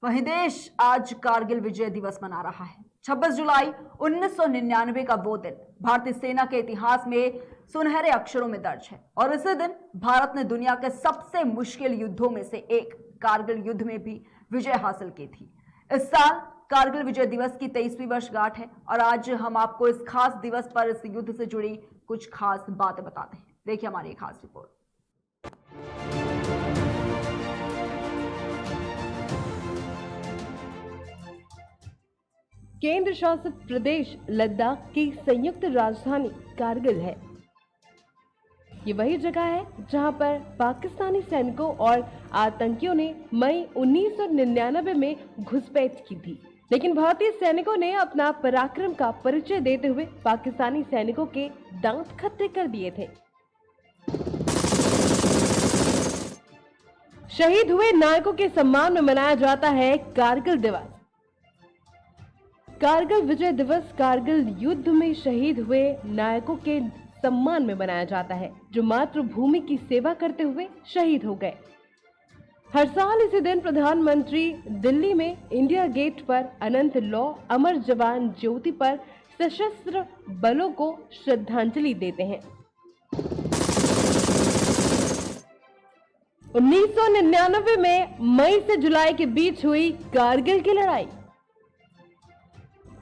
वहीं देश आज कारगिल विजय दिवस मना रहा है। 26 जुलाई 1999 का वो दिन भारतीय सेना के इतिहास में सुनहरे अक्षरों में दर्ज है और इसी दिन भारत ने दुनिया के सबसे मुश्किल युद्धों में से एक कारगिल युद्ध में भी विजय हासिल की थी। इस साल कारगिल विजय दिवस की 23वीं वर्षगांठ है और आज हम आपको इस खास दिवस पर इस युद्ध से जुड़ी कुछ खास बातें बताते हैं। देखिए हमारी एक खास रिपोर्ट। केंद्र शासित प्रदेश लद्दाख की संयुक्त राजधानी कारगिल है। ये वही जगह है जहां पर पाकिस्तानी सैनिकों और आतंकियों ने मई 1999 में घुसपैठ की थी, लेकिन भारतीय सैनिकों ने अपना पराक्रम का परिचय देते हुए पाकिस्तानी सैनिकों के दांत खट्टे कर दिए थे। शहीद हुए नायकों के सम्मान में मनाया जाता है कारगिल दिवस। कारगिल विजय दिवस कारगिल युद्ध में शहीद हुए नायकों के सम्मान में मनाया जाता है, जो मातृभूमि की सेवा करते हुए शहीद हो गए। हर साल इसी दिन प्रधानमंत्री दिल्ली में इंडिया गेट पर अनंत लौ अमर जवान ज्योति पर सशस्त्र बलों को श्रद्धांजलि देते हैं। 1999 में मई से जुलाई के बीच हुई कारगिल की लड़ाई।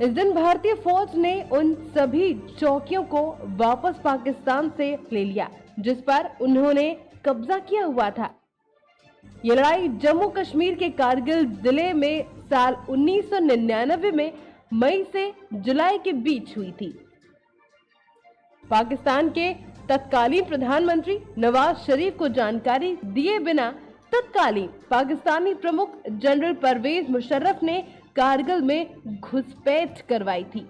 इस दिन भारतीय फौज ने उन सभी चौकियों को वापस पाकिस्तान से ले लिया जिस पर उन्होंने कब्जा किया हुआ था। यह लड़ाई जम्मू कश्मीर के कारगिल जिले में साल 1999 में मई से जुलाई के बीच हुई थी। पाकिस्तान के तत्कालीन प्रधानमंत्री नवाज शरीफ को जानकारी दिए बिना तत्कालीन पाकिस्तानी प्रमुख जनरल परवेज मुशर्रफ ने कारगिल में घुसपैठ करवाई थी।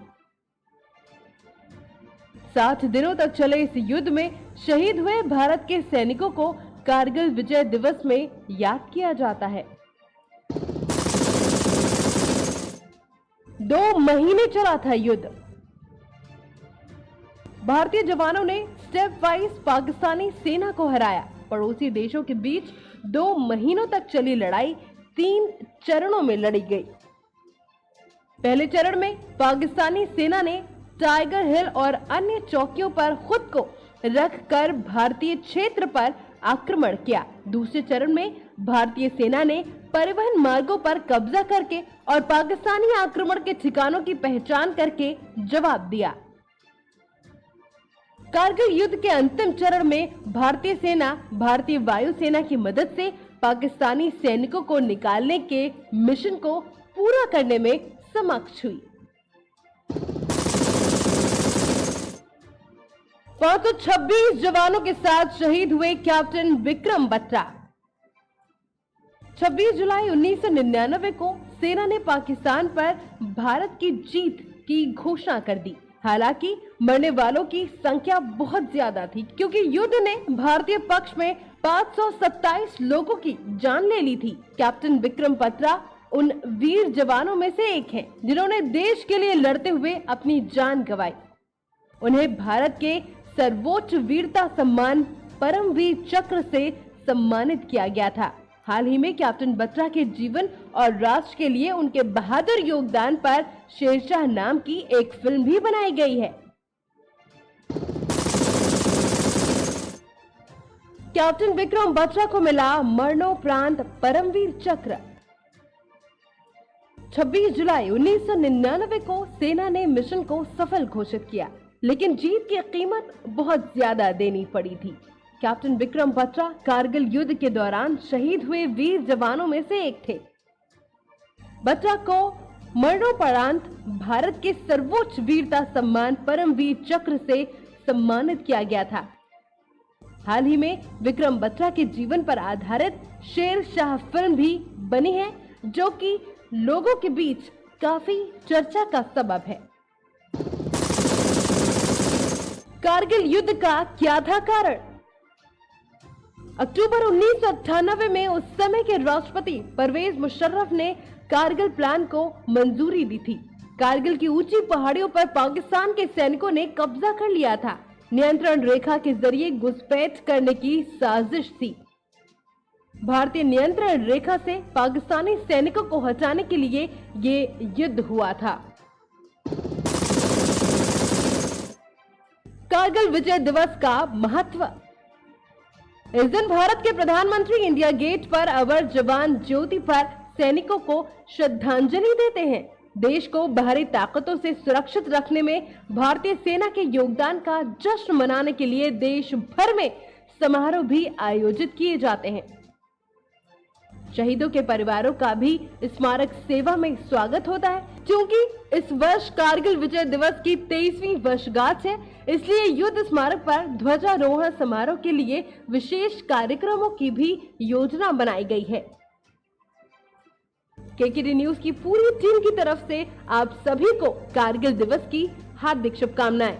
7 दिनों तक चले इस युद्ध में शहीद हुए भारत के सैनिकों को कारगिल विजय दिवस में याद किया जाता है। 2 महीने चला था युद्ध। भारतीय जवानों ने स्टेप वाइज पाकिस्तानी सेना को हराया। पड़ोसी देशों के बीच 2 महीनों तक चली लड़ाई 3 चरणों में लड़ी गई। पहले चरण में पाकिस्तानी सेना ने टाइगर हिल और अन्य चौकियों पर खुद को रखकर भारतीय क्षेत्र पर आक्रमण किया। दूसरे चरण में भारतीय सेना ने परिवहन मार्गों पर कब्जा करके और पाकिस्तानी आक्रमण के ठिकानों की पहचान करके जवाब दिया। कारगिल युद्ध के अंतिम चरण में भारतीय सेना भारतीय वायुसेना की मदद से पाकिस्तानी सैनिकों को निकालने के मिशन को पूरा करने में समक्ष हुई। 526 जवानों के साथ शहीद हुए कैप्टन विक्रम बत्रा। 26 जुलाई 1999 को सेना ने पाकिस्तान पर भारत की जीत की घोषणा कर दी। हालांकि मरने वालों की संख्या बहुत ज्यादा थी क्योंकि युद्ध ने भारतीय पक्ष में 527 लोगों की जान ले ली थी। कैप्टन विक्रम बत्रा उन वीर जवानों में से एक हैं जिन्होंने देश के लिए लड़ते हुए अपनी जान गंवाई। उन्हें भारत के सर्वोच्च वीरता सम्मान परमवीर चक्र से सम्मानित किया गया था। हाल ही में कैप्टन बत्रा के जीवन और राष्ट्र के लिए उनके बहादुर योगदान पर शेरशाह नाम की एक फिल्म भी बनाई गई है। कैप्टन विक्रम बत्रा को मिला मरणोपरांत परमवीर चक्र। 26 जुलाई 1999 को सेना ने मिशन को सफल घोषित किया, लेकिन जीत की कीमत बहुत ज्यादा देनी पड़ी थी। कैप्टन विक्रम बत्रा कारगिल युद्ध के दौरान शहीद हुए वीर जवानों में से एक थे। बत्रा को मरणोपरांत भारत के सर्वोच्च वीरता सम्मान परमवीर चक्र से सम्मानित किया गया था। हाल ही में विक्रम बत्रा के जीवन पर आधारित शेरशाह फिल्म भी बनी है, जो कि लोगों के बीच काफी चर्चा का सबब है। कारगिल युद्ध का क्या था कारण? अक्टूबर 1998 में उस समय के राष्ट्रपति परवेज मुशर्रफ ने कारगिल प्लान को मंजूरी दी थी। कारगिल की ऊंची पहाड़ियों पर पाकिस्तान के सैनिकों ने कब्जा कर लिया था। नियंत्रण रेखा के जरिए घुसपैठ करने की साजिश थी। भारतीय नियंत्रण रेखा से पाकिस्तानी सैनिकों को हटाने के लिए ये युद्ध हुआ था। कारगिल विजय दिवस का महत्व। इस दिन भारत के प्रधानमंत्री इंडिया गेट पर अमर जवान ज्योति पर सैनिकों को श्रद्धांजलि देते हैं। देश को बाहरी ताकतों से सुरक्षित रखने में भारतीय सेना के योगदान का जश्न मनाने के लिए देश भर में समारोह भी आयोजित किए जाते हैं। शहीदों के परिवारों का भी स्मारक सेवा में स्वागत होता है। क्योंकि इस वर्ष कारगिल विजय दिवस की 23वीं वर्षगांठ है, इसलिए युद्ध स्मारक पर ध्वजारोहण समारोह के लिए विशेष कार्यक्रमों की भी योजना बनाई गई है। केकेडी न्यूज की पूरी टीम की तरफ से आप सभी को कारगिल दिवस की हार्दिक शुभकामनाएं।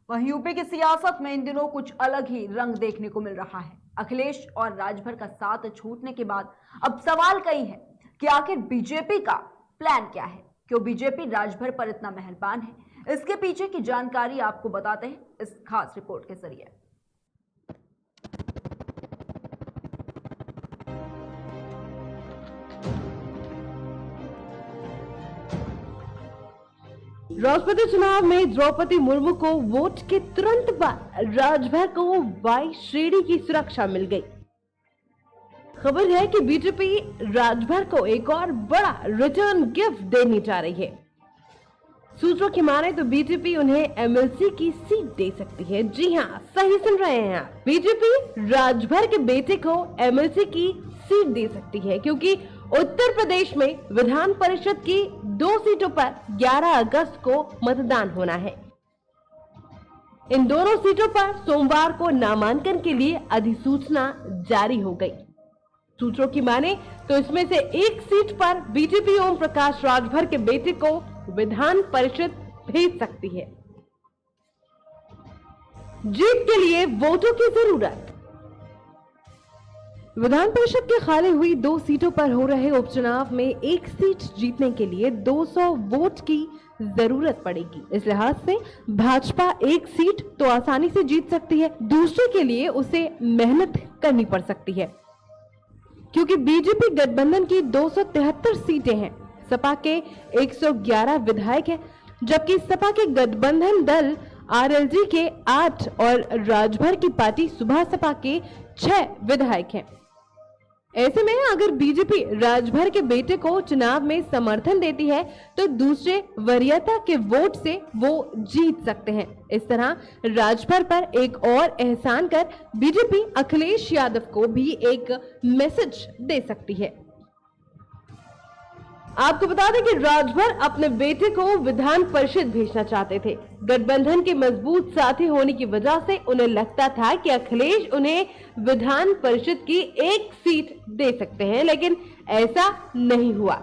वहीं यूपी की सियासत में इन दिनों कुछ अलग ही रंग देखने को मिल रहा है। अखिलेश और राजभर का साथ छूटने के बाद अब सवाल कई है कि आखिर बीजेपी का प्लान क्या है। क्यों बीजेपी राजभर पर इतना मेहरबान है, इसके पीछे की जानकारी आपको बताते हैं इस खास रिपोर्ट के जरिए। राष्ट्रपति चुनाव में द्रौपदी मुर्मू को वोट के तुरंत बाद राजभर को वाई श्रेणी की सुरक्षा मिल गई। खबर है कि बीजेपी राजभर को एक और बड़ा रिटर्न गिफ्ट देने जा रही है। सूत्रों की माने तो बीजेपी उन्हें एमएलसी की सीट दे सकती है। जी हाँ, सही सुन रहे हैं आप। बीजेपी राजभर के बेटे को एमएलसी की सीट दे सकती है क्योंकि उत्तर प्रदेश में विधान परिषद की 2 सीटों पर 11 अगस्त को मतदान होना है। इन दोनों सीटों पर सोमवार को नामांकन के लिए अधिसूचना जारी हो गई। सूत्रों की माने तो इसमें से एक सीट पर बीजेपी ओम प्रकाश राजभर के बेटे को विधान परिषद भेज सकती है। जीत के लिए वोटों की जरूरत। विधान परिषद के खाली हुई 2 सीटों पर हो रहे उपचुनाव में एक सीट जीतने के लिए 200 वोट की जरूरत पड़ेगी। इस लिहाज से भाजपा एक सीट तो आसानी से जीत सकती है, दूसरे के लिए उसे मेहनत करनी पड़ सकती है क्योंकि बीजेपी गठबंधन की 273 सीटें हैं, सपा के 111 विधायक हैं, जबकि सपा के गठबंधन दल आरएलजी के 8 और राजभर की पार्टी सुभा सपा के 6 विधायक हैं। ऐसे में अगर बीजेपी राजभर के बेटे को चुनाव में समर्थन देती है तो दूसरे वरीयता के वोट से वो जीत सकते हैं। इस तरह राजभर पर एक और एहसान कर बीजेपी अखिलेश यादव को भी एक मैसेज दे सकती है। आपको बता दें कि राजभर अपने बेटे को विधान परिषद भेजना चाहते थे। गठबंधन के मजबूत साथी होने की वजह से उन्हें लगता था कि अखिलेश उन्हें विधान परिषद की एक सीट दे सकते हैं, लेकिन ऐसा नहीं हुआ।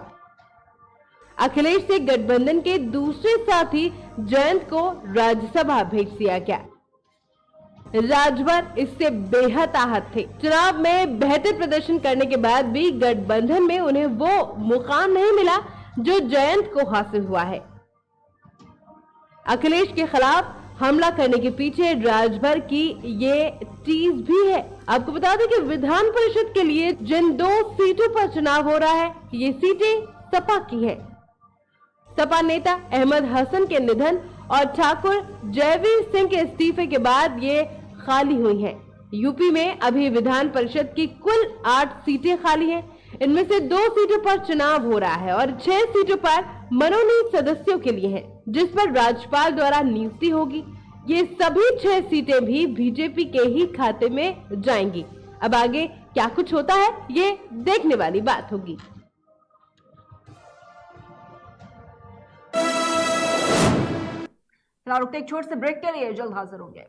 अखिलेश से गठबंधन के दूसरे साथी जयंत को राज्यसभा भेज दिया गया। राजभर इससे बेहद आहत थे। चुनाव में बेहतर प्रदर्शन करने के बाद भी गठबंधन में उन्हें वो मुकाम नहीं मिला जो जयंत को हासिल हुआ है। अखिलेश के खिलाफ हमला करने के पीछे राजभर की ये टीज भी है। आपको बता दें कि विधान परिषद के लिए जिन 2 सीटों पर चुनाव हो रहा है, ये सीटें सपा की है। सपा नेता अहमद हसन के निधन और ठाकुर जयवीर सिंह के इस्तीफे के बाद ये खाली हुई हैं। यूपी में अभी विधान परिषद की कुल 8 सीटें खाली हैं। इनमें से 2 सीटों पर चुनाव हो रहा है और 6 सीटों पर मनोनीत सदस्यों के लिए है, जिस पर राज्यपाल द्वारा नियुक्ति होगी। ये सभी 6 सीटें भी बीजेपी के ही खाते में जाएंगी। अब आगे क्या कुछ होता है, ये देखने वाली बात होगी। फिलहाल एक छोटे से ब्रेक के लिए जल्द हाजिर होंगे।